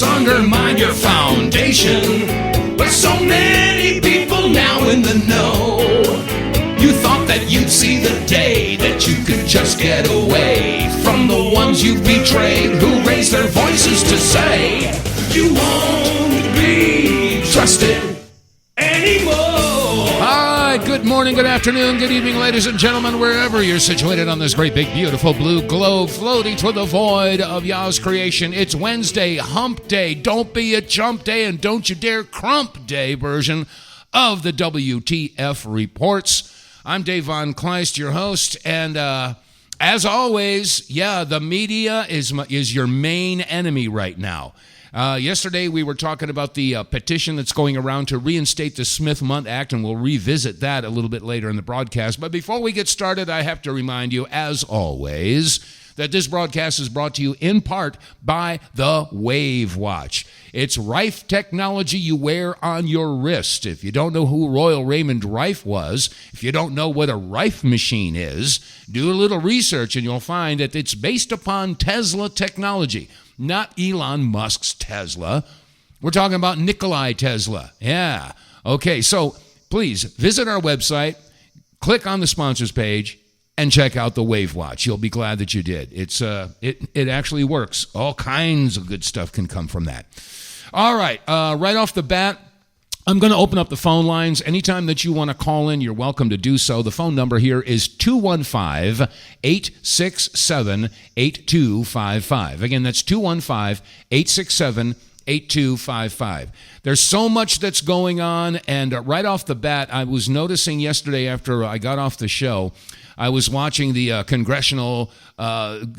has undermined your foundation. But so many people now in the know. You thought that you'd see the day that you could just get away from the ones you betrayed, who raised their voices to say you won't be trusted anymore. All right, good morning, good afternoon, good evening, ladies and gentlemen, wherever you're situated on this great, big, beautiful blue globe floating through the void of Yah's creation. It's Wednesday, hump day. Don't be a chump day, and don't you dare crump day version of the WTF Reports. I'm Dave vonKleist, your host, and as always, the media is your main enemy right now. Yesterday, we were talking about the petition that's going around to reinstate the Smith-Mundt Act, and we'll revisit that a little bit later in the broadcast. But before we get started, I have to remind you, as always, that this broadcast is brought to you in part by the Wave Watch. It's Rife technology you wear on your wrist. If you don't know who Royal Raymond Rife was, if you don't know what a Rife machine is, do a little research and you'll find that it's based upon Tesla technology. Not Elon Musk's Tesla. We're talking about Nikolai Tesla. Yeah. Okay, so please visit our website, click on the sponsors page, and check out the Wave Watch. You'll be glad that you did. It actually works. All kinds of good stuff can come from that. All right, right off the bat, I'm going to open up the phone lines. Anytime that you want to call in, you're welcome to do so. The phone number here is 215-867-8255. Again, that's 215-867-8255. There's so much that's going on, and right off the bat, I was noticing yesterday after I got off the show, I was watching the congressional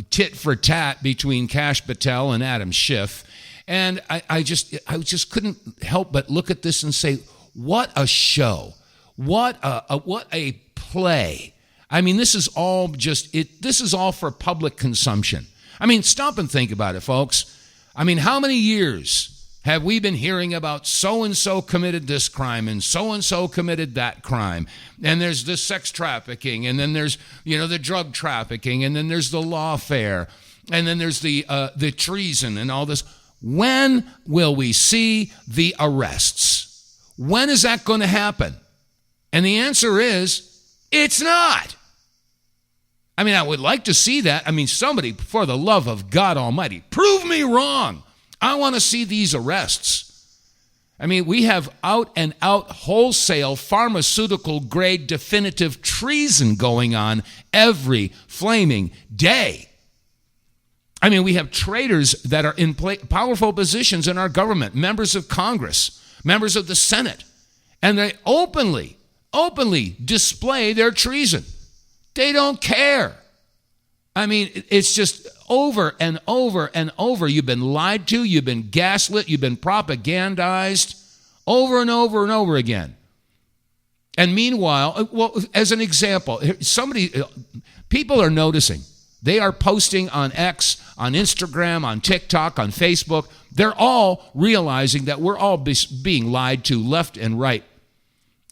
tit for tat between Kash Patel and Adam Schiff. And I just couldn't help but look at this and say, what a show. What a play. I mean, this is all this is all for public consumption. I mean, stop and think about it, folks. I mean, how many years have we been hearing about so-and-so committed this crime and so-and-so committed that crime? And there's the sex trafficking, and then there's, the drug trafficking, and then there's the lawfare, and then there's the treason and all this. When will we see the arrests? When is that going to happen? And the answer is, it's not. I mean, I would like to see that. I mean, somebody, for the love of God Almighty, prove me wrong. I want to see these arrests. I mean, we have out and out wholesale pharmaceutical grade definitive treason going on every flaming day. I mean, we have traitors that are in powerful positions in our government, members of Congress, members of the Senate, and they openly display their treason. They don't care. I mean, it's just over and over and over. You've been lied to, you've been gaslit, you've been propagandized over and over and over again. And meanwhile, well, as an example, people are noticing. They are posting on X, on Instagram, on TikTok, on Facebook. They're all realizing that we're all being lied to left and right.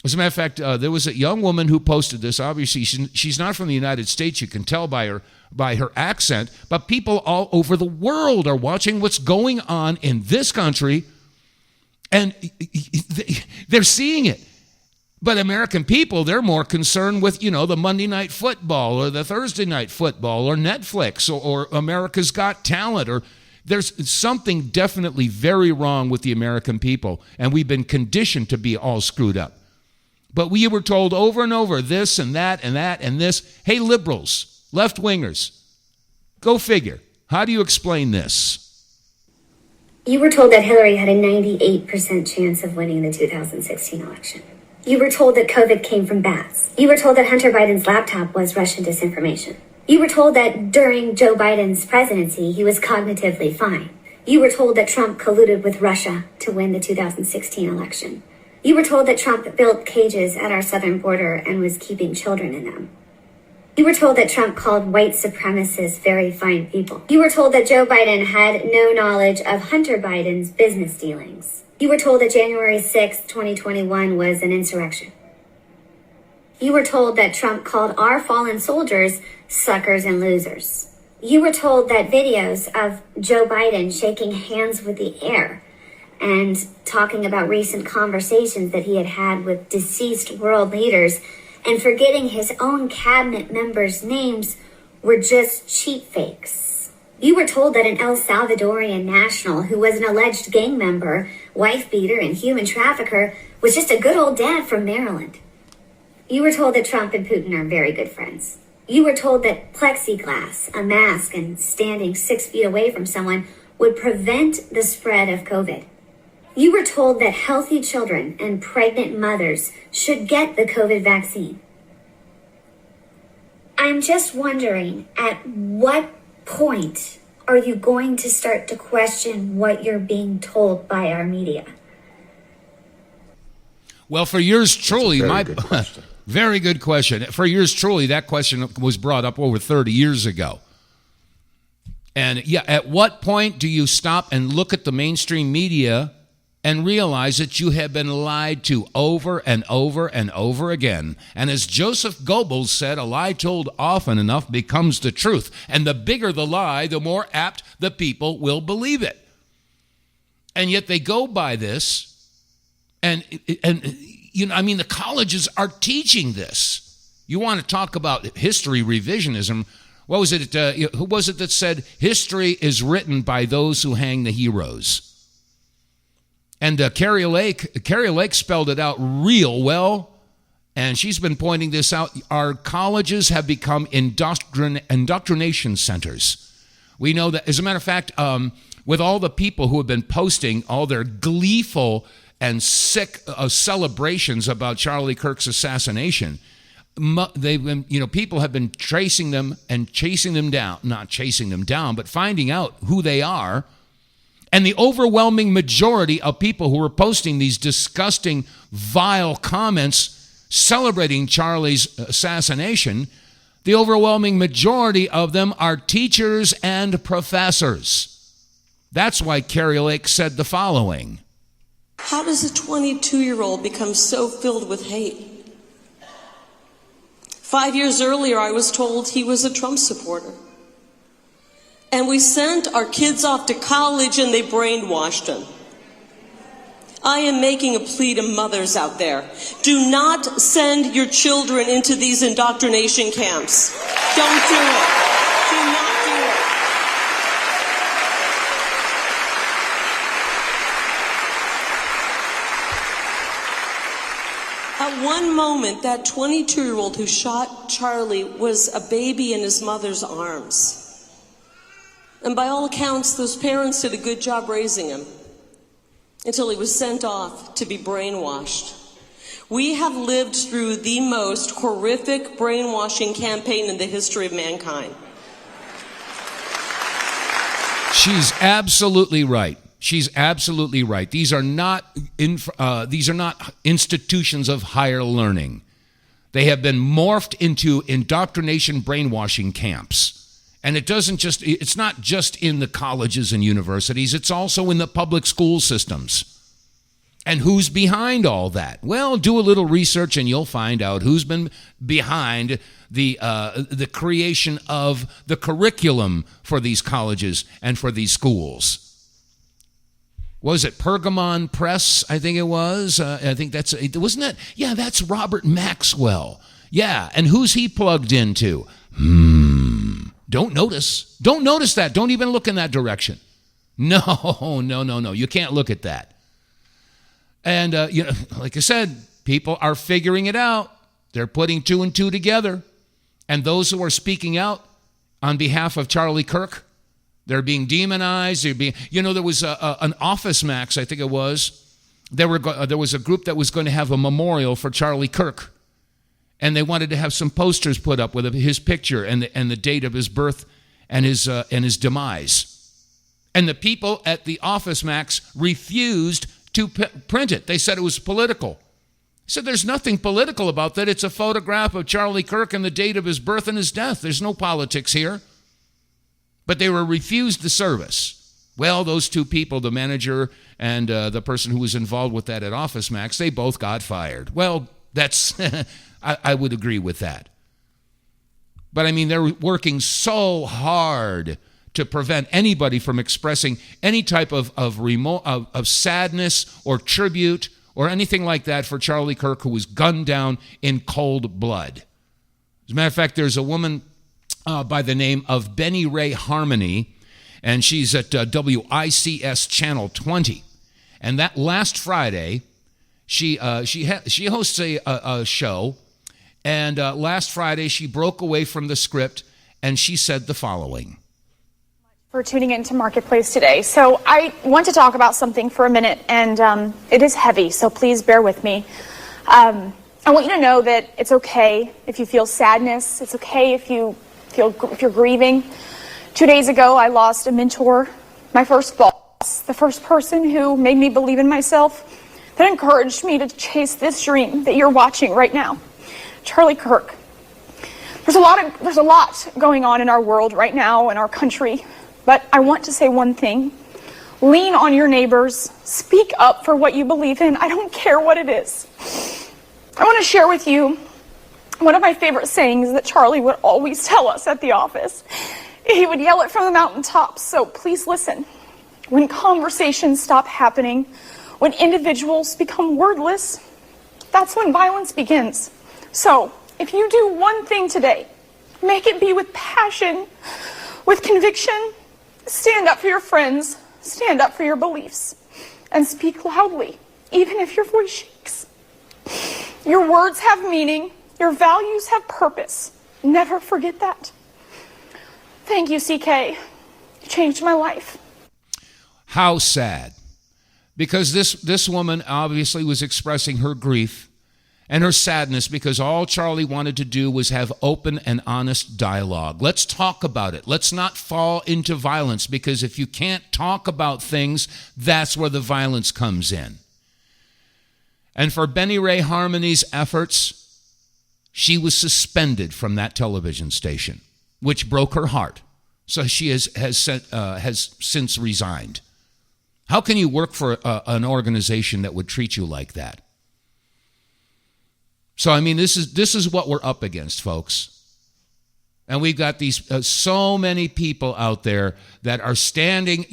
As a matter of fact, there was a young woman who posted this. Obviously, she's not from the United States. You can tell by her accent. But people all over the world are watching what's going on in this country, and they're seeing it. But American people, they're more concerned with, the Monday Night Football or the Thursday Night Football or Netflix or America's Got Talent. Or there's something definitely very wrong with the American people, and we've been conditioned to be all screwed up. But we were told over and over this and that and that and this. Hey, liberals, left-wingers, go figure. How do you explain this? You were told that Hillary had a 98% chance of winning the 2016 election. You were told that COVID came from bats. You were told that Hunter Biden's laptop was Russian disinformation. You were told that during Joe Biden's presidency, he was cognitively fine. You were told that Trump colluded with Russia to win the 2016 election. You were told that Trump built cages at our southern border and was keeping children in them. You were told that Trump called white supremacists very fine people. You were told that Joe Biden had no knowledge of Hunter Biden's business dealings. You were told that January 6, 2021 was an insurrection. You were told that Trump called our fallen soldiers suckers and losers. You were told that videos of Joe Biden shaking hands with the air and talking about recent conversations that he had had with deceased world leaders and forgetting his own cabinet members' names were just cheap fakes. You were told that an El Salvadorian national who was an alleged gang member, wife beater, and human trafficker was just a good old dad from Maryland. You were told that Trump and Putin are very good friends. You were told that plexiglass, a mask, and standing 6 feet away from someone would prevent the spread of COVID. You were told that healthy children and pregnant mothers should get the COVID vaccine. I'm just wondering, at what point are you going to start to question what you're being told by our media? Well, for yours truly, Very good question. For yours truly, that question was brought up over 30 years ago. And yeah, at what point do you stop and look at the mainstream media and realize that you have been lied to over and over and over again? And as Joseph Goebbels said, a lie told often enough becomes the truth. And the bigger the lie, the more apt the people will believe it. And yet they go by this. And you know, I mean, the colleges are teaching this. You want to talk about history revisionism? What was it? Who was it that said history is written by those who hang the heroes? And Carrie Lake spelled it out real well, and she's been pointing this out. Our colleges have become indoctrination centers. We know that, as a matter of fact, with all the people who have been posting all their gleeful and sick celebrations about Charlie Kirk's assassination, they've been, people have been tracing them and chasing them down, not chasing them down, but finding out who they are. And the overwhelming majority of people who are posting these disgusting, vile comments celebrating Charlie's assassination, the overwhelming majority of them are teachers and professors. That's why Carrie Lake said the following. How does a 22-year-old become so filled with hate? 5 years earlier, I was told he was a Trump supporter. And we sent our kids off to college and they brainwashed them. I am making a plea to mothers out there. Do not send your children into these indoctrination camps. Don't do it. Do not do it. At one moment, that 22-year-old who shot Charlie was a baby in his mother's arms. And by all accounts, those parents did a good job raising him until he was sent off to be brainwashed. We have lived through the most horrific brainwashing campaign in the history of mankind. She's absolutely right. She's absolutely right. These are not institutions of higher learning. They have been morphed into indoctrination brainwashing camps. And it's not just in the colleges and universities, it's also in the public school systems. And who's behind all that? Well, do a little research and you'll find out who's been behind the creation of the curriculum for these colleges and for these schools. Was it Pergamon Press? I think it was. I think wasn't that? Yeah, that's Robert Maxwell. Yeah, and who's he plugged into? Don't notice that. Don't even look in that direction. No. You can't look at that. And, like I said, people are figuring it out. They're putting two and two together. And those who are speaking out on behalf of Charlie Kirk, they're being demonized. There was an Office Max, I think it was. There was a group that was going to have a memorial for Charlie Kirk. And they wanted to have some posters put up with his picture and the date of his birth and his demise. And the people at the Office Max refused to print it. They said it was political. I said, there's nothing political about that. It's a photograph of Charlie Kirk and the date of his birth and his death. There's no politics here. But they were refused the service. Well, those two people, the manager and the person who was involved with that at Office Max, they both got fired. Well, that's... I would agree with that. But I mean, they're working so hard to prevent anybody from expressing any type of sadness or tribute or anything like that for Charlie Kirk, who was gunned down in cold blood. As a matter of fact, there's a woman by the name of Benny Ray Harmony, and she's at WICS Channel 20. And that last Friday, she hosts a show, and last Friday she broke away from the script, and she said the following. For tuning into Marketplace today. So I want to talk about something for a minute, and it is heavy, so please bear with me. I want you to know that it's okay if you feel sadness. It's okay if you're grieving. 2 days ago, I lost a mentor, my first boss, the first person who made me believe in myself, that encouraged me to chase this dream that you're watching right now. Charlie Kirk. There's a lot going on in our world right now, in our country. But I want to say one thing. Lean on your neighbors. Speak up for what you believe in. I don't care what it is. I want to share with you one of my favorite sayings that Charlie would always tell us at the office. He would yell it from the mountaintops, so please listen. When conversations stop happening, when individuals become wordless, that's when violence begins. So, if you do one thing today, make it be with passion, with conviction. Stand up for your friends, stand up for your beliefs, and speak loudly, even if your voice shakes. Your words have meaning, your values have purpose. Never forget that. Thank you, CK. You changed my life. How sad. Because this woman obviously was expressing her grief and her sadness because all Charlie wanted to do was have open and honest dialogue. Let's talk about it. Let's not fall into violence, because if you can't talk about things, that's where the violence comes in. And for Benny Ray Harmony's efforts, she was suspended from that television station, which broke her heart. So she has since resigned. How can you work for an organization that would treat you like that? So, I mean, this is what we're up against, folks. And we've got these so many people out there that are standing,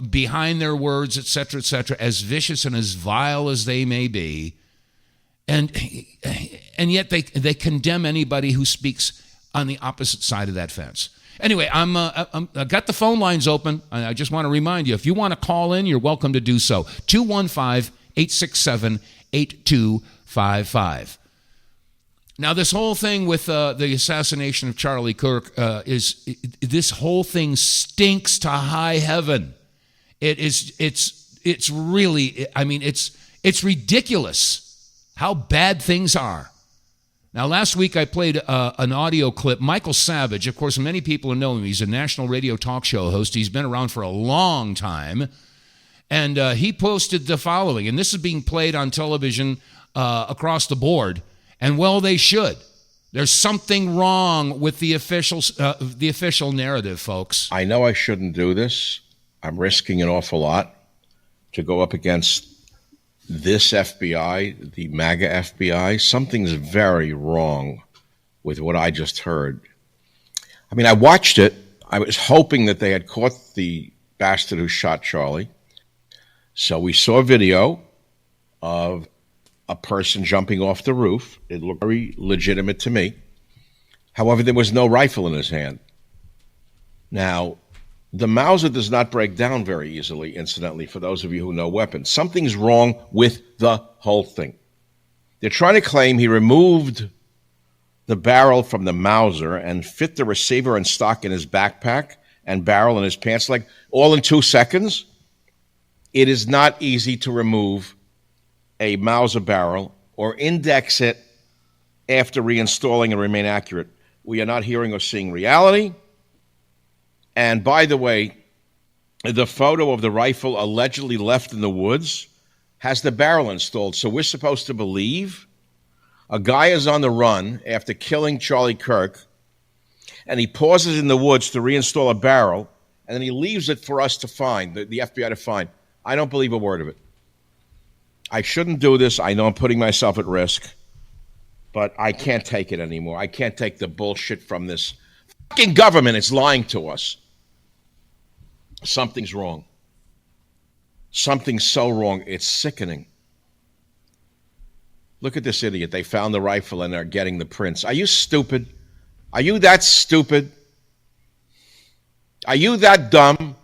behind their words, et cetera, as vicious and as vile as they may be. And yet they condemn anybody who speaks on the opposite side of that fence. Anyway, I got the phone lines open. I just want to remind you, if you want to call in, you're welcome to do so. 215-867-8255. Now, this whole thing with the assassination of Charlie Kirk this whole thing stinks to high heaven. It's really, I mean, it's ridiculous how bad things are. Now, last week I played an audio clip. Michael Savage, of course, many people know him. He's a national radio talk show host. He's been around for a long time. And he posted the following, and this is being played on television across the board. And well, they should. There's something wrong with the official narrative, folks. I know I shouldn't do this. I'm risking an awful lot to go up against this FBI, the MAGA FBI. Something's very wrong with what I just heard. I mean, I watched it. I was hoping that they had caught the bastard who shot Charlie. So we saw a video of a person jumping off the roof. It looked very legitimate to me. However, there was no rifle in his hand. Now, the Mauser does not break down very easily, incidentally, for those of you who know weapons. Something's wrong with the whole thing. They're trying to claim he removed the barrel from the Mauser and fit the receiver and stock in his backpack and barrel in his pants leg, all in 2 seconds. It is not easy to remove a Mauser barrel or index it after reinstalling and remain accurate. We are not hearing or seeing reality. And by the way, the photo of the rifle allegedly left in the woods has the barrel installed. So we're supposed to believe a guy is on the run after killing Charlie Kirk, and he pauses in the woods to reinstall a barrel, and then he leaves it for us to find, the FBI to find. I don't believe a word of it. I shouldn't do this. I know I'm putting myself at risk, but I can't take it anymore. I can't take the bullshit from this fucking government is lying to us. Something's wrong. Something's so wrong, it's sickening. Look at this idiot. They found the rifle and they're getting the prints. Are you stupid? Are you that stupid? Are you that dumb?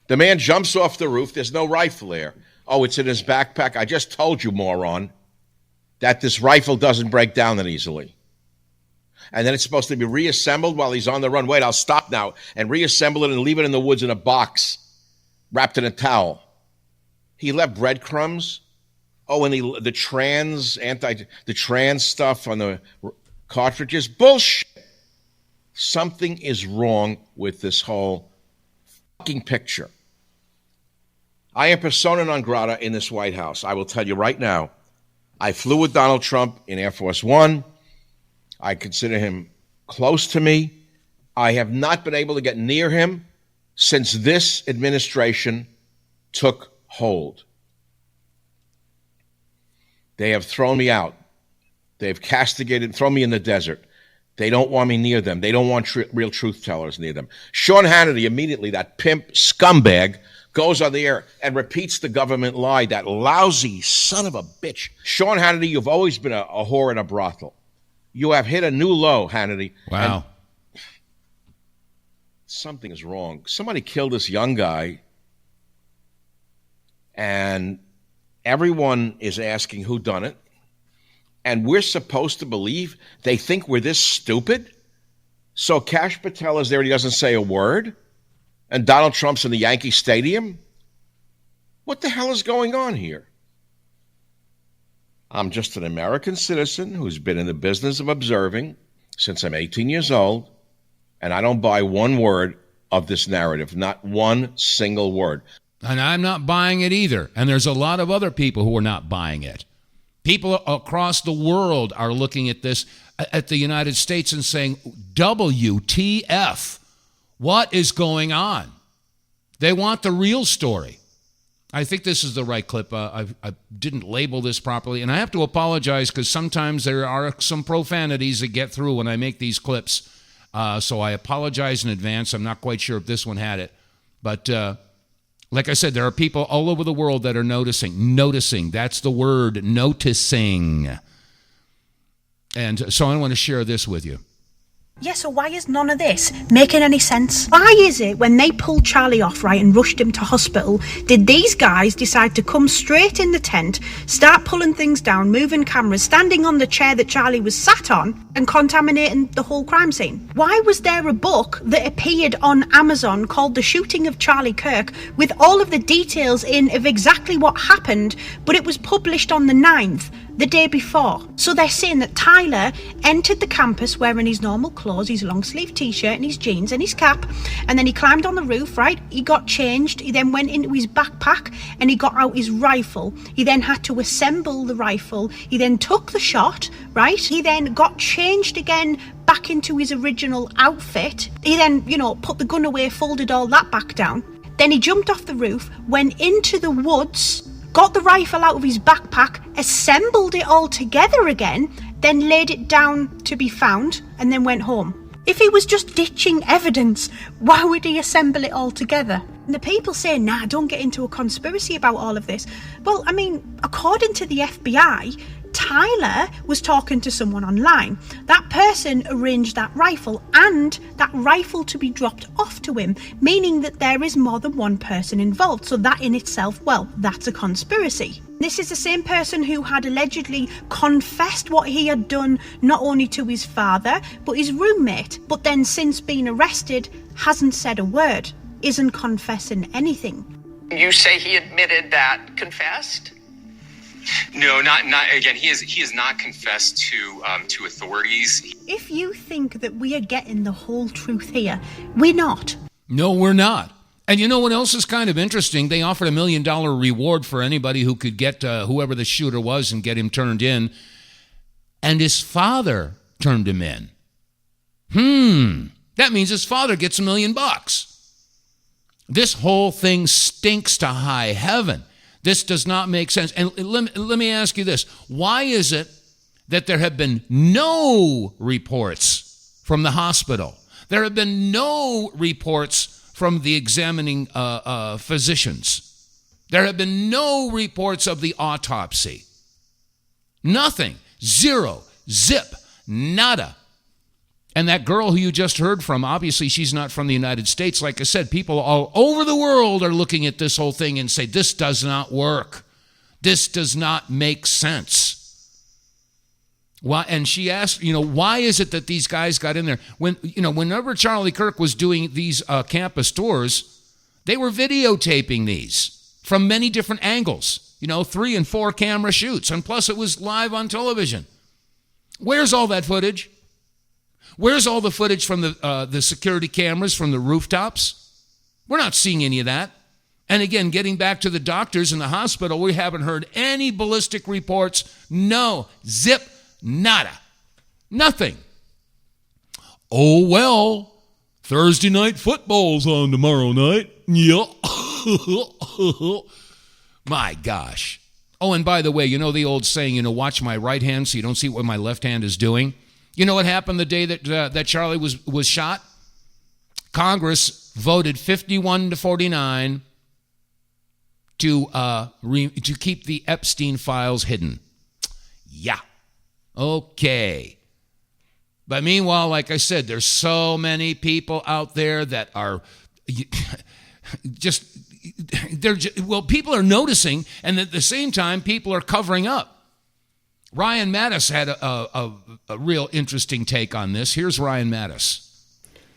The man jumps off the roof. There's no rifle there. Oh, it's in his backpack. I just told you, moron, that this rifle doesn't break down that easily. And then it's supposed to be reassembled while he's on the run. Wait, I'll stop now and reassemble it and leave it in the woods in a box, wrapped in a towel. He left breadcrumbs. Oh, and the trans stuff on the cartridges. Bullshit. Something is wrong with this whole fucking picture. I am persona non grata in this White House. I will tell you right now, I flew with Donald Trump in Air Force One. I consider him close to me. I have not been able to get near him since this administration took hold. They have thrown me out. They've castigated, thrown me in the desert. They don't want me near them. They don't want real truth tellers near them. Sean Hannity immediately, that pimp scumbag, goes on the air and repeats the government lie, that lousy son of a bitch. Sean Hannity, you've always been a whore in a brothel. You have hit a new low, Hannity. Wow. And something is wrong. Somebody killed this young guy, and everyone is asking who done it. And we're supposed to believe they think we're this stupid? So Kash Patel is there and he doesn't say a word? And Donald Trump's in the Yankee Stadium? What the hell is going on here? I'm just an American citizen who's been in the business of observing since I'm 18 years old, and I don't buy one word of this narrative, not one single word. And I'm not buying it either. And there's a lot of other people who are not buying it. People across the world are looking at this, at the United States, and saying, WTF? What is going on? They want the real story. I think this is the right clip. I didn't label this properly, and I have to apologize because sometimes there are some profanities that get through when I make these clips. So I apologize in advance. I'm not quite sure if this one had it. But like I said, there are people all over the world that are noticing. That's the word, noticing. And so I want to share this with you. Yeah, so why is none of this making any sense? Why is it when they pulled Charlie off, right, and rushed him to hospital, did these guys decide to come straight in the tent, start pulling things down, moving cameras, standing on the chair that Charlie was sat on, and contaminating the whole crime scene? Why was there a book that appeared on Amazon called The Shooting of Charlie Kirk with all of the details in of exactly what happened, but it was published on the 9th, the day before? So they're saying that Tyler entered the campus wearing his normal clothes, his long sleeve t-shirt and his jeans and his cap, and then he climbed on the roof, right? He got changed, he then went into his backpack and he got out his rifle. He then had to assemble the rifle. He then took the shot, right? He then got changed again back into his original outfit. He then, put the gun away, folded all that back down. Then he jumped off the roof, went into the woods, got the rifle out of his backpack, assembled it all together again, then laid it down to be found, and then went home. If he was just ditching evidence, why would he assemble it all together? And the people say, nah, don't get into a conspiracy about all of this. Well, according to the FBI, Tyler was talking to someone online. That person arranged that rifle and that rifle to be dropped off to him, meaning that there is more than one person involved. So that in itself, well, that's a conspiracy. This is the same person who had allegedly confessed what he had done not only to his father, but his roommate, but then since being arrested, hasn't said a word, isn't confessing anything. You say he admitted that, confessed? No, not again. He has not confessed to authorities. If you think that we are getting the whole truth here, we're not. No, we're not. And you know what else is kind of interesting? They offered $1 million reward for anybody who could get whoever the shooter was and get him turned in. And his father turned him in. That means his father gets $1 million. This whole thing stinks to high heaven. This does not make sense. And let me ask you this. Why is it that there have been no reports from the hospital There have been no reports from the examining physicians. There have been no reports of the autopsy. Nothing. Zero. Zip. Nada. And that girl who you just heard from, obviously she's not from the United States. Like I said, people all over the world are looking at this whole thing and say, this does not work. This does not make sense. Why? And she asked, why is it that these guys got in there? Whenever Charlie Kirk was doing these campus tours, they were videotaping these from many different angles, 3 and 4 camera shoots. And plus it was live on television. Where's all that footage? Where's all the footage from the security cameras from the rooftops? We're not seeing any of that. And again, getting back to the doctors in the hospital, we haven't heard any ballistic reports. No. Zip. Nada. Nothing. Oh, well, Thursday night football's on tomorrow night. Yeah. My gosh. Oh, and by the way, the old saying, watch my right hand so you don't see what my left hand is doing. You know what happened the day that Charlie was shot? Congress voted 51-49 to keep the Epstein files hidden. Yeah. Okay. But meanwhile, like I said, there's so many people out there that are people are noticing, and at the same time, people are covering up. Ryan Mattis had a real interesting take on this. Here's Ryan Mattis.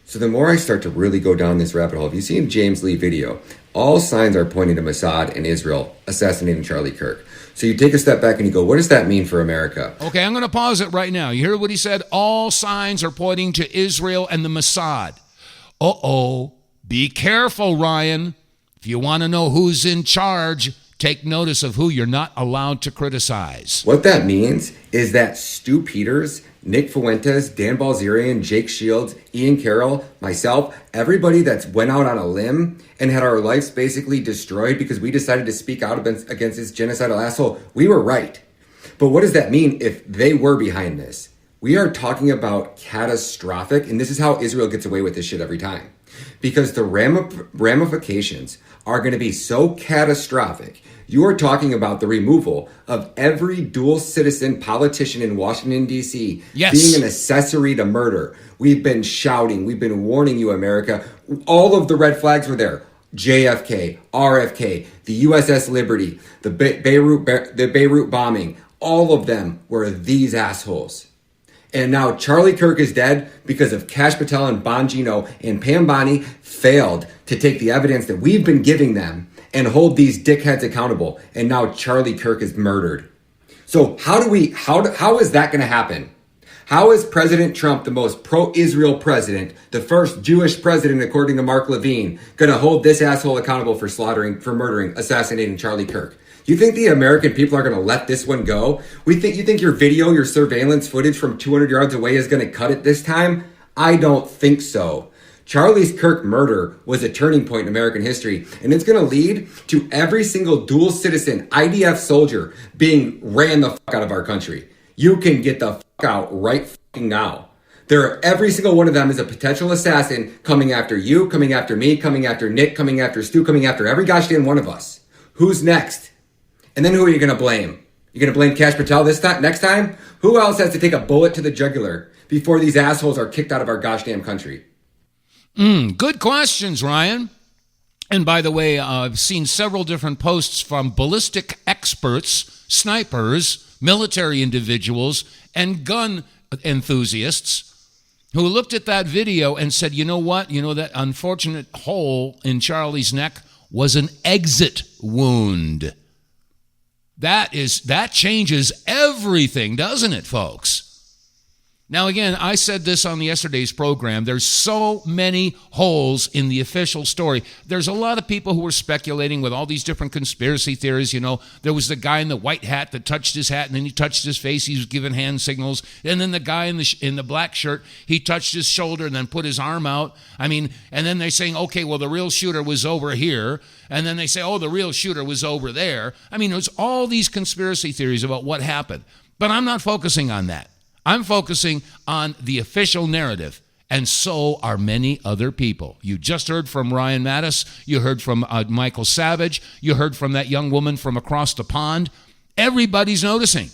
So the more I start to really go down this rabbit hole, if you've seen James Lee video, all signs are pointing to Mossad and Israel assassinating Charlie Kirk. So you take a step back and you go, what does that mean for America? Okay, I'm going to pause it right now. You hear what he said? All signs are pointing to Israel and the Mossad. Uh-oh. Be careful, Ryan. If you want to know who's in charge, take notice of who you're not allowed to criticize. What that means is that Stu Peters, Nick Fuentes, Dan Balzerian, Jake Shields, Ian Carroll, myself, everybody that's went out on a limb and had our lives basically destroyed because we decided to speak out against this genocidal asshole, we were right. But what does that mean if they were behind this? We are talking about catastrophic, and this is how Israel gets away with this shit every time. Because the ramifications are going to be so catastrophic. You are talking about the removal of every dual citizen politician in Washington, D.C. being an accessory to murder. We've been shouting. We've been warning you, America. All of the red flags were there. JFK, RFK, the USS Liberty, the Beirut bombing. All of them were these assholes. And now Charlie Kirk is dead because of Kash Patel and Bongino and Pam Bondi failed to take the evidence that we've been giving them and hold these dickheads accountable. And now Charlie Kirk is murdered. So how is that going to happen? How is President Trump, the most pro-Israel president, the first Jewish president, according to Mark Levine, going to hold this asshole accountable for murdering, assassinating Charlie Kirk? You think the American people are going to let this one go? You think your video, your surveillance footage from 200 yards away is going to cut it this time? I don't think so. Charlie Kirk murder was a turning point in American history, and it's going to lead to every single dual citizen IDF soldier being ran the fuck out of our country. You can get the fuck out right fucking now. Every single one of them is a potential assassin coming after you, coming after me, coming after Nick, coming after Stu, coming after every gosh damn one of us. Who's next? And then who are you going to blame? You're going to blame Kash Patel next time? Who else has to take a bullet to the jugular before these assholes are kicked out of our gosh damn country? Good questions, Ryan. And by the way, I've seen several different posts from ballistic experts, snipers, military individuals, and gun enthusiasts who looked at that video and said, you know what? That unfortunate hole in Charlie's neck was an exit wound. That changes everything, doesn't it, folks? Now, again, I said this on yesterday's program. There's so many holes in the official story. There's a lot of people who are speculating with all these different conspiracy theories. There was the guy in the white hat that touched his hat, and then he touched his face. He was giving hand signals. And then the guy in the black shirt, he touched his shoulder and then put his arm out. And then they're saying, okay, well, the real shooter was over here. And then they say, oh, the real shooter was over there. There's all these conspiracy theories about what happened. But I'm not focusing on that. I'm focusing on the official narrative. And so are many other people. You just heard from Ryan Mattis. You heard from Michael Savage. You heard from that young woman from across the pond. Everybody's noticing.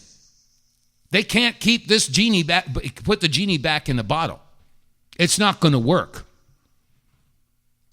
They can't keep this genie back, put the genie back in the bottle. It's not going to work.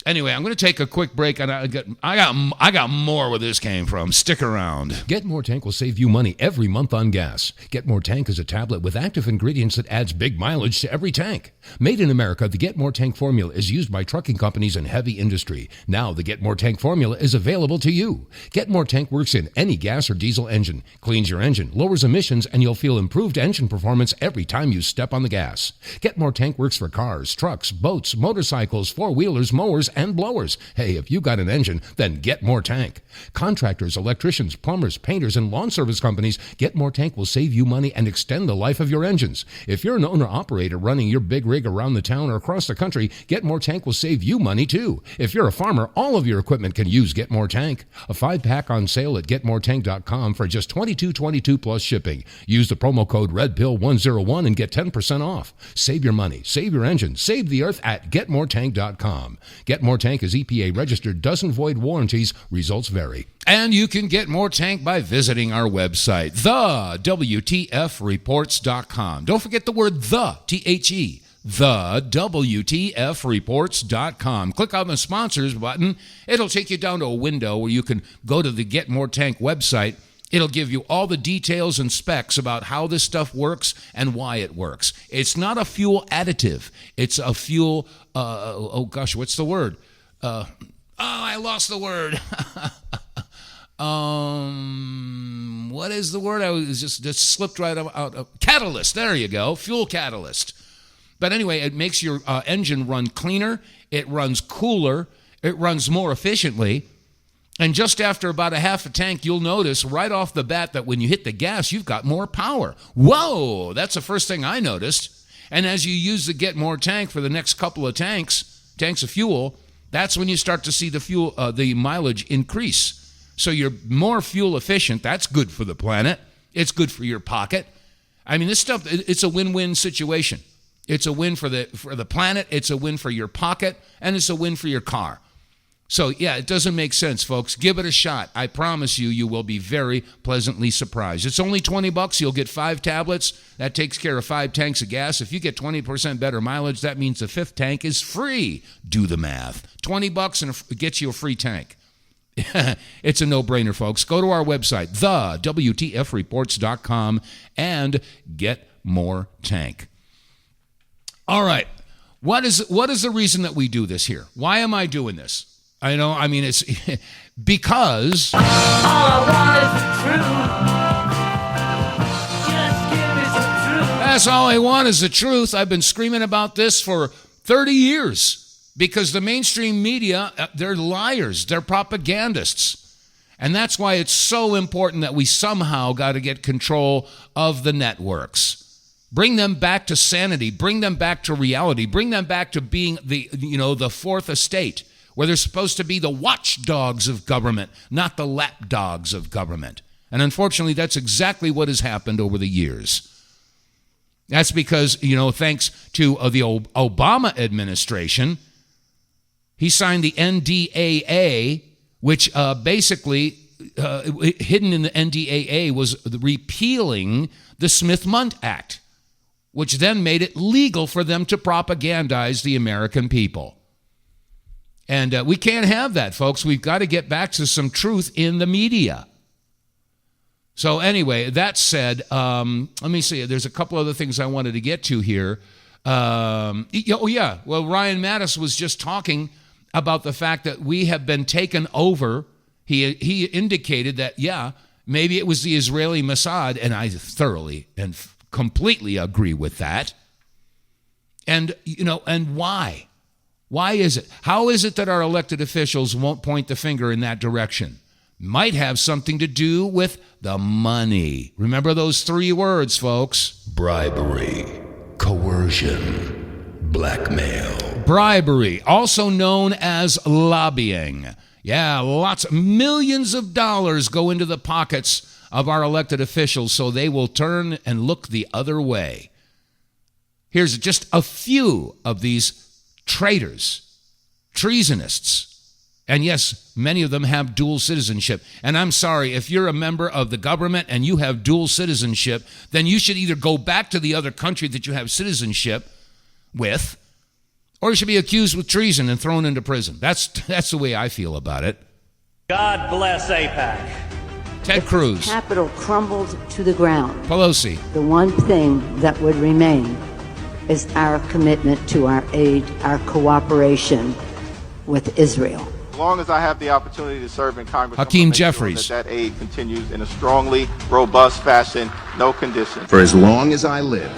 Anyway, I'm going to take a quick break, and I got more where this came from. Stick around. Get More Tank will save you money every month on gas. Get More Tank is a tablet with active ingredients that adds big mileage to every tank. Made in America, the Get More Tank formula is used by trucking companies and heavy industry. Now, the Get More Tank formula is available to you. Get More Tank works in any gas or diesel engine, cleans your engine, lowers emissions, and you'll feel improved engine performance every time you step on the gas. Get More Tank works for cars, trucks, boats, motorcycles, four-wheelers, mowers, and blowers. Hey, if you got an engine, then Get More Tank. Contractors, electricians, plumbers, painters, and lawn service companies, Get More Tank will save you money and extend the life of your engines. If you're an owner-operator running your big rig around the town or across the country, Get More Tank will save you money too. If you're a farmer, all of your equipment can use Get More Tank. A 5-pack on sale at GetMoreTank.com for just $22.22 plus shipping. Use the promo code REDPILL101 and get 10% off. Save your money, save your engine, save the earth at GetMoreTank.com. Get More Tank is EPA registered, doesn't void warranties, results vary. And you can get More Tank by visiting our website, TheWTFReports.com. Don't forget the word the, T-H-E, TheWTFReports.com. Click on the sponsors button. It'll take you down to a window where you can go to the Get More Tank website. It'll give you all the details and specs about how this stuff works and why it works. It's not a fuel additive. It's a fuel, what's the word? I lost the word. What is the word? I was just slipped right out. Catalyst, there you go, fuel catalyst. But anyway, it makes your engine run cleaner, it runs cooler, it runs more efficiently. And just after about a half a tank, you'll notice right off the bat that when you hit the gas, you've got more power. Whoa, that's the first thing I noticed. And as you use the Get More Tank for the next couple of tanks of fuel, that's when you start to see the mileage increase. So you're more fuel efficient. That's good for the planet. It's good for your pocket. I mean, this stuff, it's a win-win situation. It's a win for the planet, it's a win for your pocket, and it's a win for your car. So, yeah, it doesn't make sense, folks. Give it a shot. I promise you, you will be very pleasantly surprised. It's only $20. You'll get 5 tablets. That takes care of 5 tanks of gas. If you get 20% better mileage, that means the 5th tank is free. Do the math. $20 and it gets you a free tank. It's a no-brainer, folks. Go to our website, TheWTFReports.com, and get more tank. All right. What is the reason that we do this here? Why am I doing this? It's because all I want is the truth. Just give me some truth. That's all I want is the truth. I've been screaming about this for 30 years because the mainstream media, they're liars. They're propagandists. And that's why it's so important that we somehow got to get control of the networks. Bring them back to sanity. Bring them back to reality. Bring them back to being the fourth estate, where they're supposed to be the watchdogs of government, not the lapdogs of government. And unfortunately, that's exactly what has happened over the years. That's because, thanks to the Obama administration, he signed the NDAA, which basically, hidden in the NDAA was repealing the Smith-Mundt Act, which then made it legal for them to propagandize the American people. And we can't have that, folks. We've got to get back to some truth in the media. So anyway, that said, let me see. There's a couple other things I wanted to get to here. Well, Ryan Mattis was just talking about the fact that we have been taken over. He indicated that, maybe it was the Israeli Mossad, and I thoroughly and completely agree with that. And, and why? Why is it? How is it that our elected officials won't point the finger in that direction? Might have something to do with the money. Remember those 3 words, folks. Bribery, coercion, blackmail. Bribery, also known as lobbying. Yeah, millions of dollars go into the pockets of our elected officials so they will turn and look the other way. Here's just a few of these traitors, treasonists. And yes, many of them have dual citizenship. And I'm sorry, if you're a member of the government and you have dual citizenship, then you should either go back to the other country that you have citizenship with, or you should be accused with treason and thrown into prison. That's the way I feel about it. God bless AIPAC. Ted Cruz. If the Capitol crumbled to the ground, Pelosi. the one thing that would remain is our commitment to our aid, our cooperation with Israel. As long as I have the opportunity to serve in Congress, Hakeem Jeffries. Sure that aid continues in a strongly robust fashion, no conditions. For as long as I live,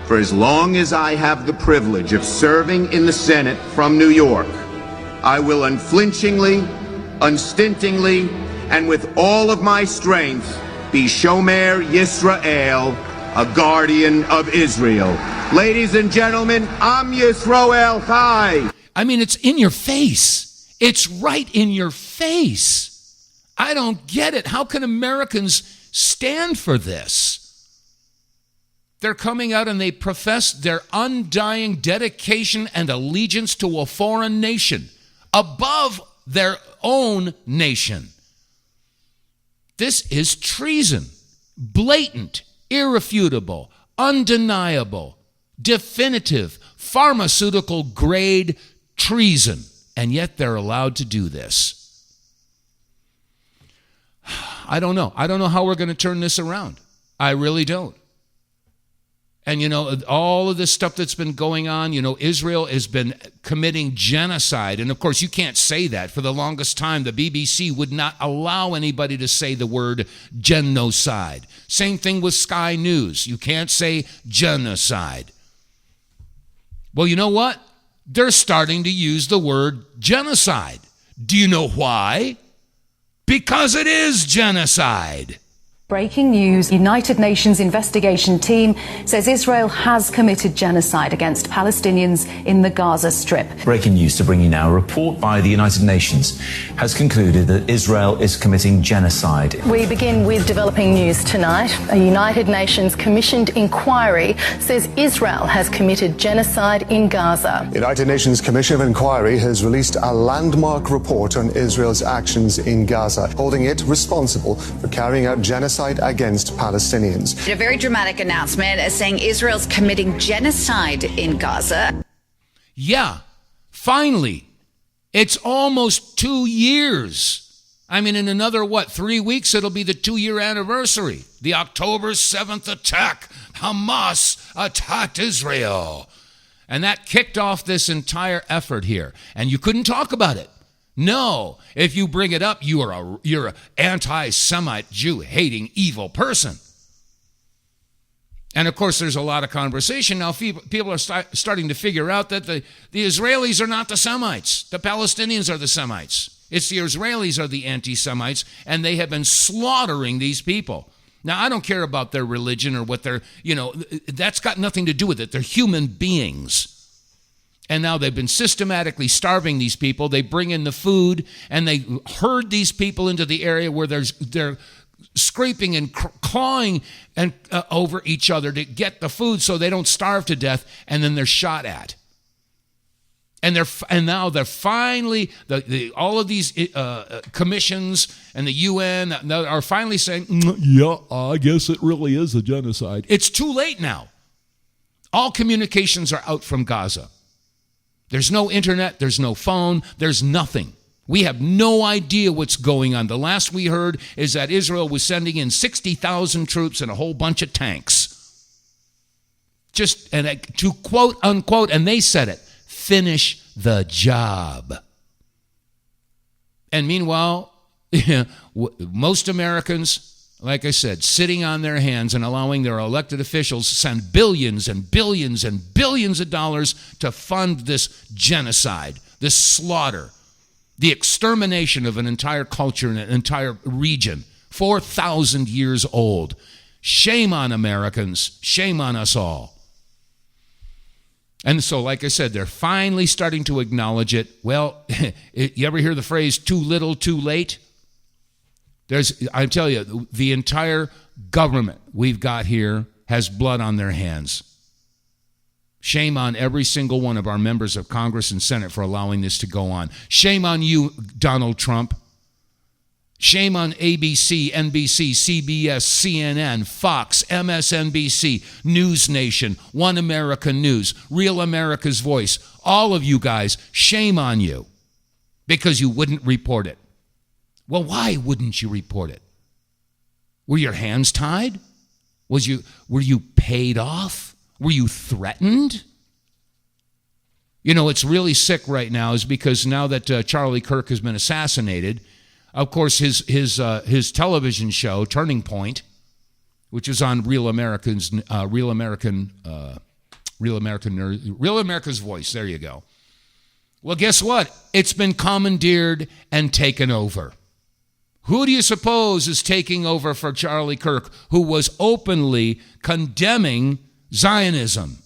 for as long as I have the privilege of serving in the Senate from New York, I will unflinchingly, unstintingly, and with all of my strength be Shomer Yisrael, a guardian of Israel. Ladies and gentlemen, I'm Yisrael Chai. I mean, it's in your face. It's right in your face. I don't get it. How can Americans stand for this? They're coming out and they profess their undying dedication and allegiance to a foreign nation above their own nation. This is treason. Blatant, irrefutable, undeniable, definitive, pharmaceutical grade treason. And yet they're allowed to do this. I don't know. I don't know how we're going to turn this around. I really don't. And, you know, all of this stuff that's been going on, you know, Israel has been committing genocide. And, of course, you can't say that. For the longest time, the BBC would not allow anybody to say the word genocide. Same thing with Sky News. You can't say genocide. Well, you know what? They're starting to use the word genocide. Do you know why? Because it is genocide. Breaking news, United Nations investigation team says Israel has committed genocide against Palestinians in the Gaza Strip. Breaking news to bring you now. A report by the United Nations has concluded that Israel is committing genocide. We begin with developing news tonight. A United Nations commissioned inquiry says Israel has committed genocide in Gaza. The United Nations Commission of Inquiry has released a landmark report on Israel's actions in Gaza, holding it responsible for carrying out genocide against Palestinians. A very dramatic announcement saying Israel's committing genocide in Gaza. Yeah, finally. It's almost 2 years. I mean, in another, 3 weeks, it'll be the 2-year anniversary. The October 7th attack. Hamas attacked Israel. And that kicked off this entire effort here. And you couldn't talk about it. No, if you bring it up, you're an anti-Semite, Jew-hating, evil person. And, of course, there's a lot of conversation. Now, people are starting to figure out that the Israelis are not the Semites. The Palestinians are the Semites. It's the Israelis are the anti-Semites, and they have been slaughtering these people. Now, I don't care about their religion or what their, that's got nothing to do with it. They're human beings. And now they've been systematically starving these people. They bring in the food, and they herd these people into the area where they're scraping and clawing and over each other to get the food so they don't starve to death, and then they're shot at. And now they're finally, all of these commissions and the UN are finally saying, yeah, I guess it really is a genocide. It's too late now. All communications are out from Gaza. There's no internet, there's no phone, there's nothing. We have no idea what's going on. The last we heard is that Israel was sending in 60,000 troops and a whole bunch of tanks. To quote, unquote, and they said it, finish the job. And meanwhile, most Americans, like I said, sitting on their hands and allowing their elected officials to send billions and billions and billions of dollars to fund this genocide, this slaughter, the extermination of an entire culture and an entire region, 4,000 years old. Shame on Americans. Shame on us all. And so, like I said, they're finally starting to acknowledge it. Well, you ever hear the phrase, too little, too late? I tell you, the entire government we've got here has blood on their hands. Shame on every single one of our members of Congress and Senate for allowing this to go on. Shame on you, Donald Trump. Shame on ABC, NBC, CBS, CNN, Fox, MSNBC, News Nation, One America News, Real America's Voice. All of you guys, shame on you because you wouldn't report it. Well, why wouldn't you report it? Were your hands tied? Were you paid off? Were you threatened? You know, it's really sick right now is because now that Charlie Kirk has been assassinated, of course, his television show, Turning Point, which is on Real America's Voice. There you go. Well, guess what? It's been commandeered and taken over. Who do you suppose is taking over for Charlie Kirk, who was openly condemning Zionism?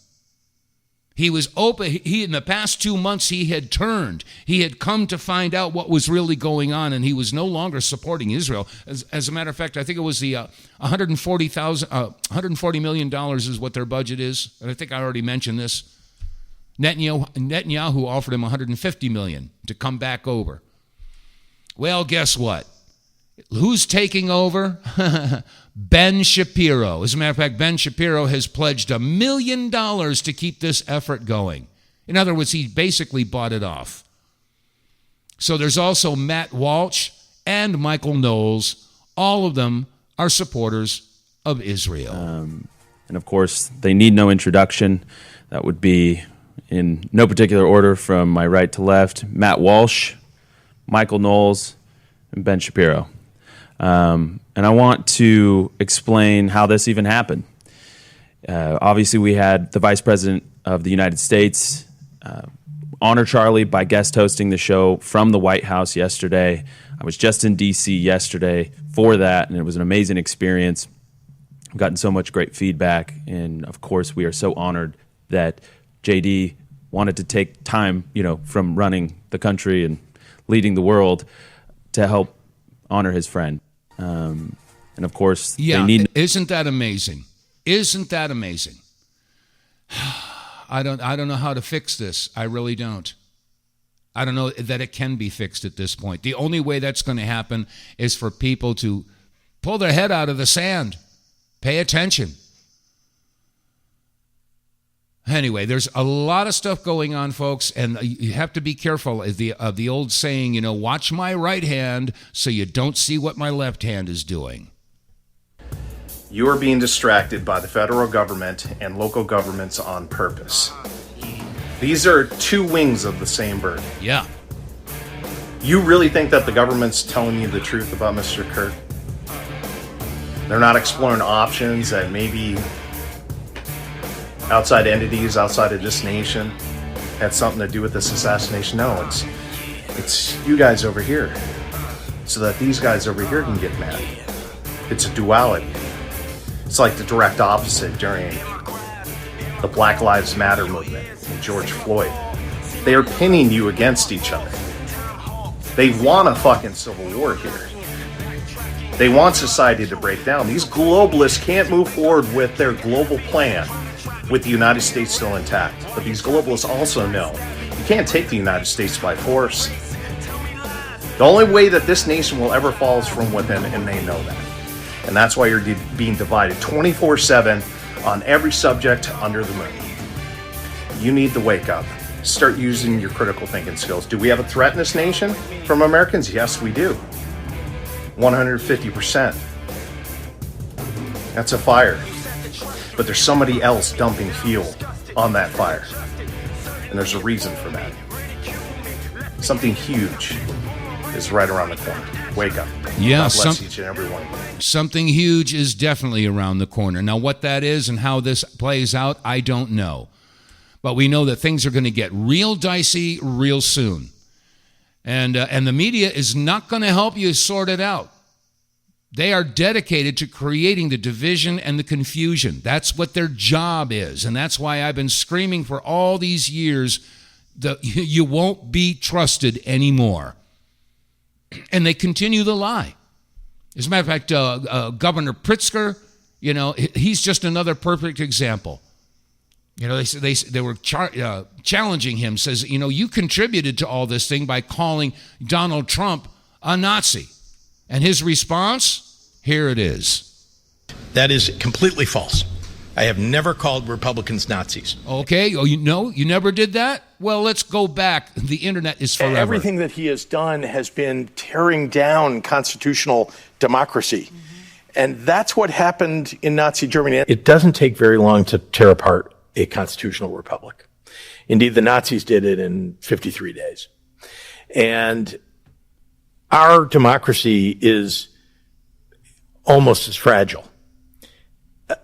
He was open. He in the past 2 months he had turned. He had come to find out what was really going on, and he was no longer supporting Israel. As a matter of fact, I think it was the $140 million is what their budget is. And I think I already mentioned this. Netanyahu offered him $150 million to come back over. Well, guess what? Who's taking over? Ben Shapiro. As a matter of fact, Ben Shapiro has pledged $1 million to keep this effort going. In other words, he basically bought it off. So there's also Matt Walsh and Michael Knowles. All of them are supporters of Israel. And of course, they need no introduction. That would be in no particular order from my right to left: Matt Walsh, Michael Knowles, and Ben Shapiro. And I want to explain how this even happened. Obviously, we had the Vice President of the United States honor Charlie by guest hosting the show from the White House yesterday. I was just in D.C. yesterday for that, and it was an amazing experience. I've gotten so much great feedback, and of course, we are so honored that JD wanted to take time, from running the country and leading the world to help honor his friend. And of course, they need. Isn't that amazing? Isn't that amazing? I don't know how to fix this. I really don't. I don't know that it can be fixed at this point. The only way that's going to happen is for people to pull their head out of the sand, pay attention. Anyway, there's a lot of stuff going on, folks, and you have to be careful of the old saying, watch my right hand so you don't see what my left hand is doing. You are being distracted by the federal government and local governments on purpose. These are two wings of the same bird. Yeah. You really think that the government's telling you the truth about Mr. Kirk? They're not exploring options that maybe outside entities outside of this nation had something to do with this assassination? No, it's you guys over here, so that these guys over here can get mad. It's a duality. It's like the direct opposite during the Black Lives Matter movement and George Floyd. They are pinning you against each other. They want a fucking civil war here. They want society to break down. These globalists can't move forward with their global plan with the United States still intact. But these globalists also know you can't take the United States by force. The only way that this nation will ever fall is from within, and they know that. And that's why you're being divided 24/7 on every subject under the moon. You need to wake up. Start using your critical thinking skills. Do we have a threat in this nation from Americans? Yes, we do. 150%. That's a fire. But there's somebody else dumping fuel on that fire. And there's a reason for that. Something huge is right around the corner. Wake up. Yeah, God bless each and every one of you. Something huge is definitely around the corner. Now, what that is and how this plays out, I don't know. But we know that things are going to get real dicey real soon. And the media is not going to help you sort it out. They are dedicated to creating the division and the confusion. That's what their job is. And that's why I've been screaming for all these years that you won't be trusted anymore. And they continue to lie. As a matter of fact, Governor Pritzker, he's just another perfect example. You know, they were challenging him, says, you know, you contributed to all this thing by calling Donald Trump a Nazi. And his response, here it is. That is completely false. I have never called Republicans Nazis. Okay, oh, you never did that? Well, let's go back. The internet is forever. Everything that he has done has been tearing down constitutional democracy. And that's what happened in Nazi Germany. It doesn't take very long to tear apart a constitutional republic. Indeed, the Nazis did it in 53 days. And our democracy is almost as fragile.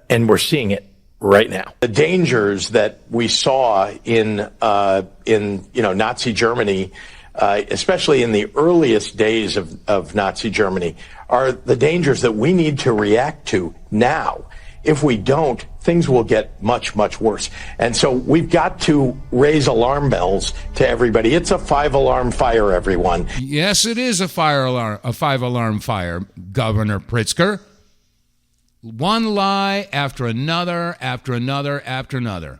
And we're seeing it right now. The dangers that we saw in Nazi Germany, especially in the earliest days of Nazi Germany, are the dangers that we need to react to now. If we don't, things will get much, much worse. And so we've got to raise alarm bells to everybody. It's a 5-alarm fire, everyone. Yes, it is a 5-alarm fire, Governor Pritzker. One lie after another, after another, after another.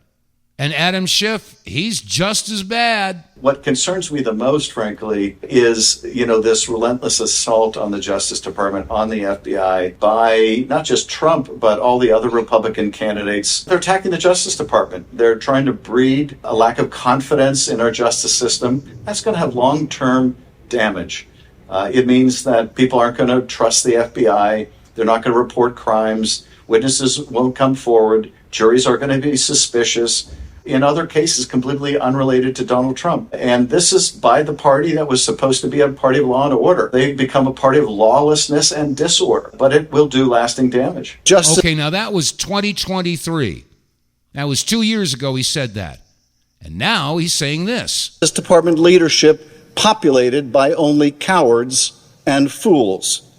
And Adam Schiff, he's just as bad. What concerns me the most, frankly, is, this relentless assault on the Justice Department, on the FBI, by not just Trump, but all the other Republican candidates. They're attacking the Justice Department. They're trying to breed a lack of confidence in our justice system. That's going to have long-term damage. It means that people aren't going to trust the FBI. They're not going to report crimes. Witnesses won't come forward. Juries are going to be suspicious. In other cases, completely unrelated to Donald Trump. And this is by the party that was supposed to be a party of law and order. They've become a party of lawlessness and disorder, but it will do lasting damage. Okay, now that was 2023. That was 2 years ago he said that. And now he's saying this. Justice Department leadership populated by only cowards and fools.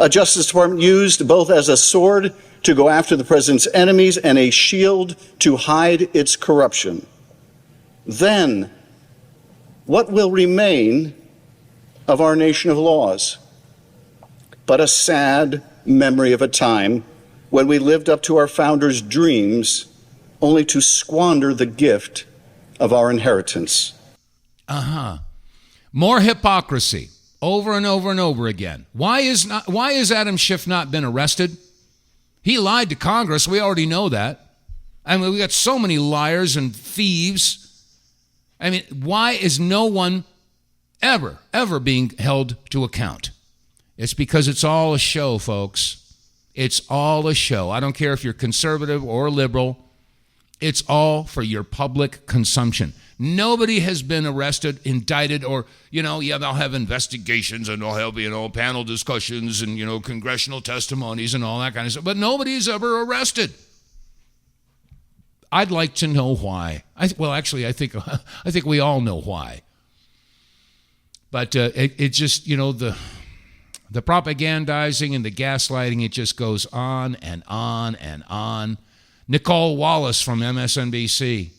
A Justice Department used both as a sword to go after the president's enemies and a shield to hide its corruption. Then, what will remain of our nation of laws? But a sad memory of a time when we lived up to our founders' dreams only to squander the gift of our inheritance. More hypocrisy over and over and over again. Why is Adam Schiff not been arrested? He lied to Congress. We already know that. I mean, we got so many liars and thieves. I mean, why is no one ever being held to account? It's because it's all a show, folks. It's all a show. I don't care if you're conservative or liberal. It's all for your public consumption. Nobody has been arrested, indicted, or, they'll have investigations and they'll have, panel discussions and, congressional testimonies and all that kind of stuff. But nobody's ever arrested. I'd like to know why. I think we all know why. But it just, the propagandizing and the gaslighting, it just goes on and on and on. Nicole Wallace from MSNBC.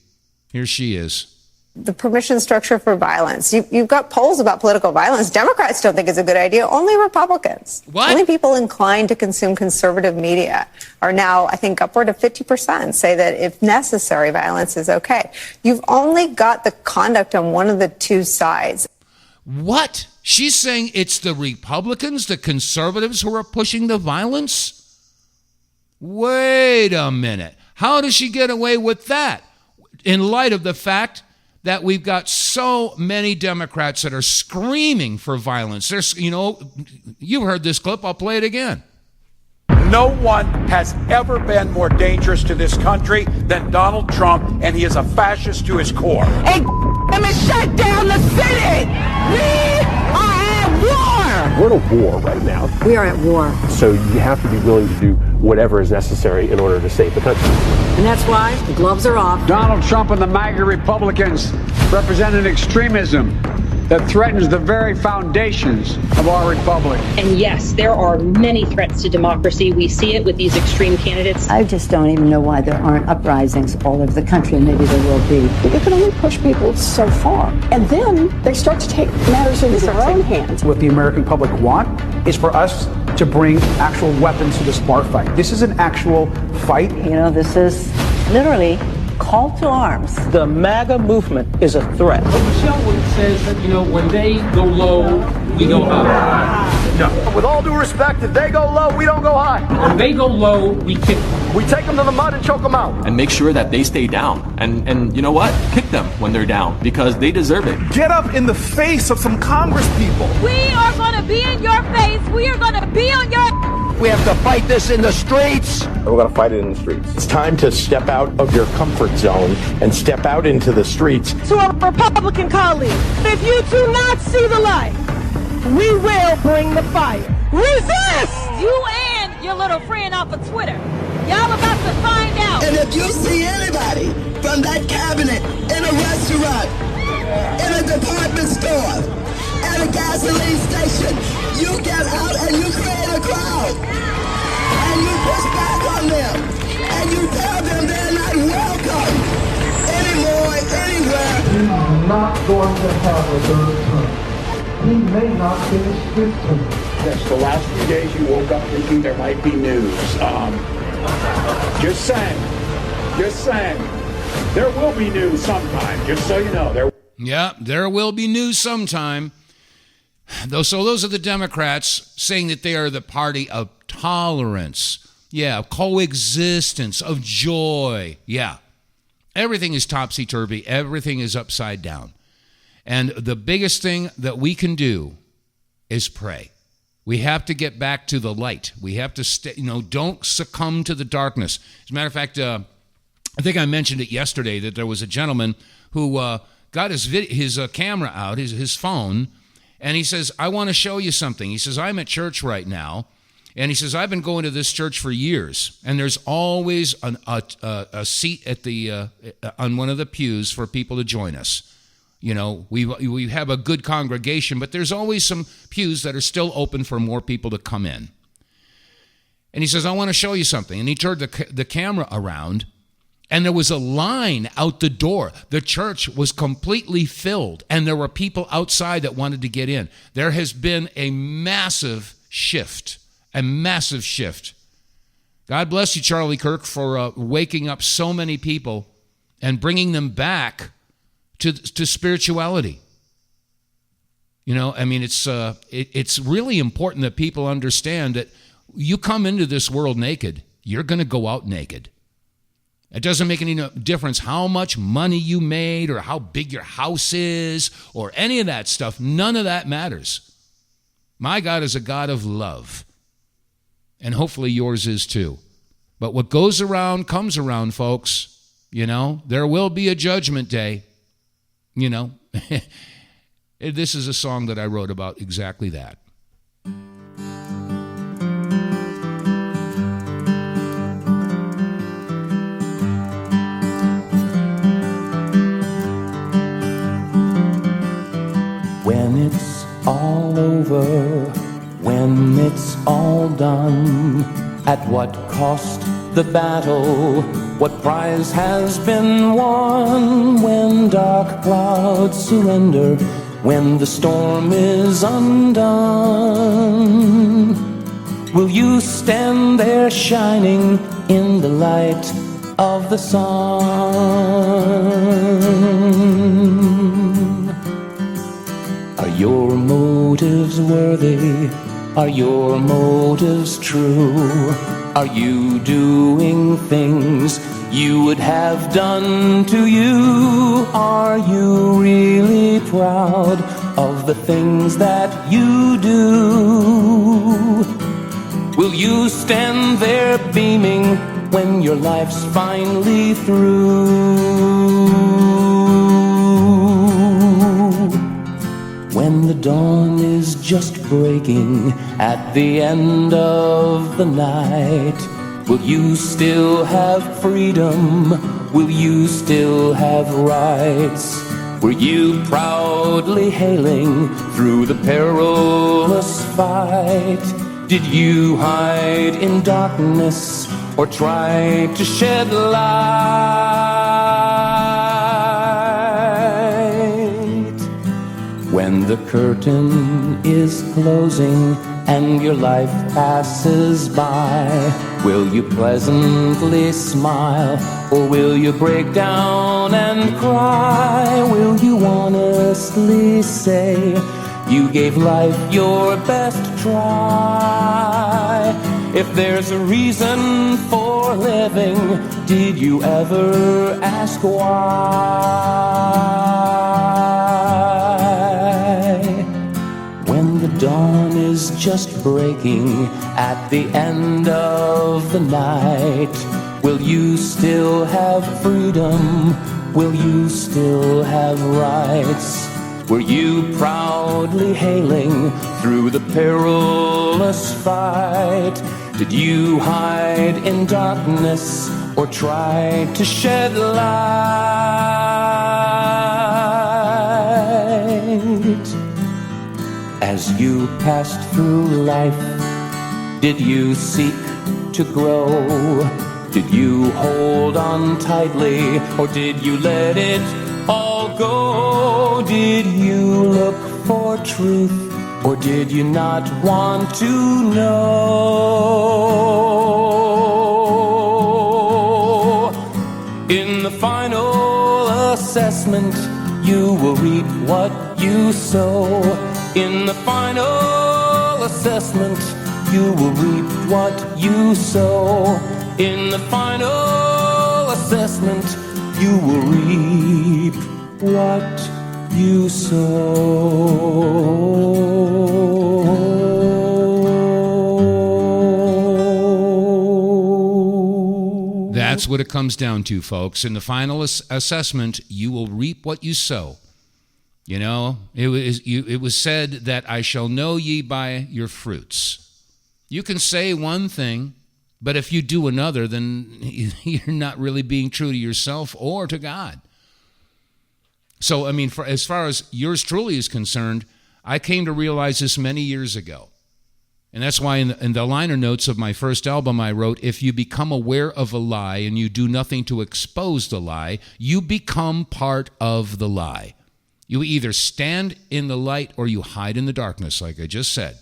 Here she is. The permission structure for violence. You've got polls about political violence. Democrats don't think it's a good idea. Only Republicans. What? Only people inclined to consume conservative media are now, I think, upward of 50% say that if necessary, violence is okay. You've only got the conduct on one of the two sides. What? She's saying it's the Republicans, the conservatives who are pushing the violence? Wait a minute. How does she get away with that? In light of the fact that we've got so many Democrats that are screaming for violence. There's, you've heard this clip. I'll play it again. No one has ever been more dangerous to this country than Donald Trump, and he is a fascist to his core. Hey, let me shut down the Senate! We are at war! We're at a war right now. We are at war. So you have to be willing to do whatever is necessary in order to save the country. And that's why the gloves are off. Donald Trump and the MAGA Republicans represent an extremism that threatens the very foundations of our republic. And yes, there are many threats to democracy. We see it with these extreme candidates. I just don't even know why there aren't uprisings all over the country. Maybe there will be. You can only push people so far. And then they start to take matters into their own hands. What the American public want is for us to bring actual weapons to the smart fight. This is an actual fight. This is literally call to arms. The MAGA movement is a threat. Michelle says that, when they go low, we go high. No. With all due respect, if they go low, we don't go high. When they go low, we kick them. We take them to the mud and choke them out. And make sure that they stay down. And you know what? Kick them when they're down, because they deserve it. Get up in the face of some Congress people. We are going to be in your face. We are going to be on your... We have to fight this in the streets. We're going to fight it in the streets. It's time to step out of your comfort zone and step out into the streets. To our Republican colleagues, if you do not see the light, we will bring the fire. Resist! You and your little friend off of Twitter. Y'all about to find out. And if you see anybody from that cabinet in a restaurant, in a department store, at a gasoline station, you get out and you create a crowd. And you push back on them. And you tell them they're not welcome anymore, anywhere. He's not going to have a third term. He may not finish his term. Yes, the last few days you woke up thinking there might be news. Just saying. There will be news sometime, just so you know. Yeah, there will be news sometime. So those are the Democrats saying that they are the party of tolerance. Yeah, coexistence, of joy. Yeah. Everything is topsy-turvy. Everything is upside down. And the biggest thing that we can do is pray. We have to get back to the light. We have to stay, don't succumb to the darkness. As a matter of fact, I think I mentioned it yesterday that there was a gentleman who got his camera out, his phone, and he says, I want to show you something. He says, I'm at church right now, and he says, I've been going to this church for years, and there's always a seat at the on one of the pews for people to join us. We have a good congregation, but there's always some pews that are still open for more people to come in. And he says, I want to show you something. And he turned the camera around, and there was a line out the door. The church was completely filled, and there were people outside that wanted to get in. There has been a massive shift. God bless you, Charlie Kirk, for waking up so many people and bringing them back to spirituality. It's really important that people understand that you come into this world naked, you're going to go out naked. It doesn't make any difference how much money you made or how big your house is or any of that stuff. None of that matters. My God is a God of love, and hopefully yours is too. But what goes around comes around, folks. There will be a judgment day. This is a song that I wrote about exactly that. When it's all over, when it's all done, at what cost the battle, what prize has been won? When dark clouds surrender, when the storm is undone, will you stand there shining in the light of the sun? Are your motives worthy? Are your motives true? Are you doing things you would have done to you? Are you really proud of the things that you do? Will you stand there beaming when your life's finally through? When the dawn is just breaking at the end of the night, will you still have freedom? Will you still have rights? Were you proudly hailing through the perilous fight? Did you hide in darkness or try to shed light? When the curtain is closing and your life passes by, will you pleasantly smile Or will you break down and cry? Will you honestly say you gave life your best try? If there's a reason for living, did you ever ask why? When the dawn is just breaking at the end of the night, will you still have freedom? Will you still have rights? Were you proudly hailing through the perilous fight? Did you hide in darkness or try to shed light? As you passed through life, did you seek to grow? Did you hold on tightly, or did you let it all go? Did you look for truth, or did you not want to know? In the final assessment, you will reap what you sow. In the final assessment, you will reap what you sow. In the final assessment, you will reap what you sow. That's what it comes down to, folks. In the final assessment, you will reap what you sow. You know, it was said that I shall know ye by your fruits. You can say one thing, but if you do another, then you're not really being true to yourself or to God. So, I mean, as far as yours truly is concerned, I came to realize this many years ago. And that's why in the liner notes of my first album I wrote, if you become aware of a lie and you do nothing to expose the lie, you become part of the lie. You either stand in the light or you hide in the darkness, like I just said.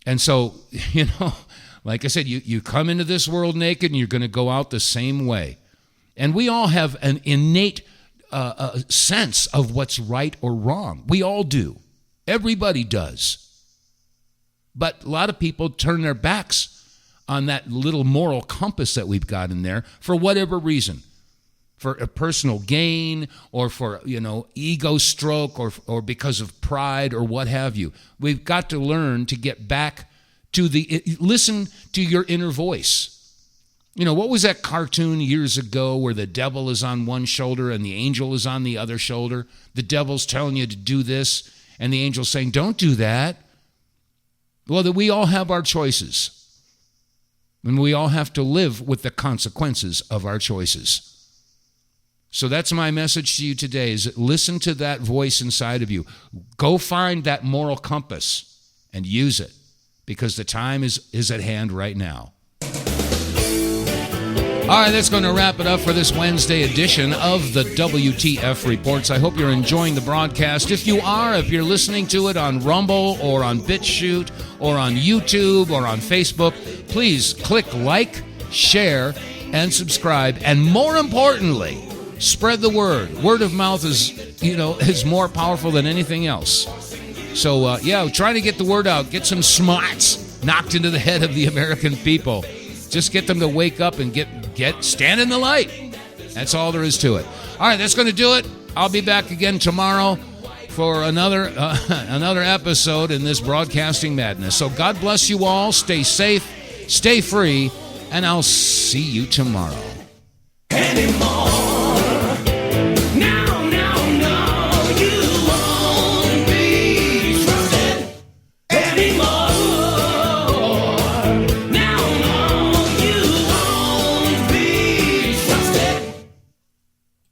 And so, you know, like I said, you come into this world naked and you're going to go out the same way. And we all have an innate sense of what's right or wrong. We all do. Everybody does. But a lot of people turn their backs on that little moral compass that we've got in there for whatever reason. For a personal gain or for, you know, ego stroke or because of pride or what have you. We've got to learn to get back to listen to your inner voice. You know, what was that cartoon years ago where the devil is on one shoulder and the angel is on the other shoulder? The devil's telling you to do this and the angel's saying, don't do that. Well, that we all have our choices. And we all have to live with the consequences of our choices. So that's my message to you today, is listen to that voice inside of you. Go find that moral compass and use it, because the time is at hand right now. All right, that's going to wrap it up for this Wednesday edition of the WTF Reports. I hope you're enjoying the broadcast. If you are, if you're listening to it on Rumble or on BitChute or on YouTube or on Facebook, please click like, share, and subscribe. And more importantly, spread the word. Word of mouth is more powerful than anything else. So, try to get the word out. Get some smarts knocked into the head of the American people. Just get them to wake up and stand in the light. That's all there is to it. All right, that's going to do it. I'll be back again tomorrow for another episode in this broadcasting madness. So God bless you all. Stay safe, stay free, and I'll see you tomorrow. Anymore.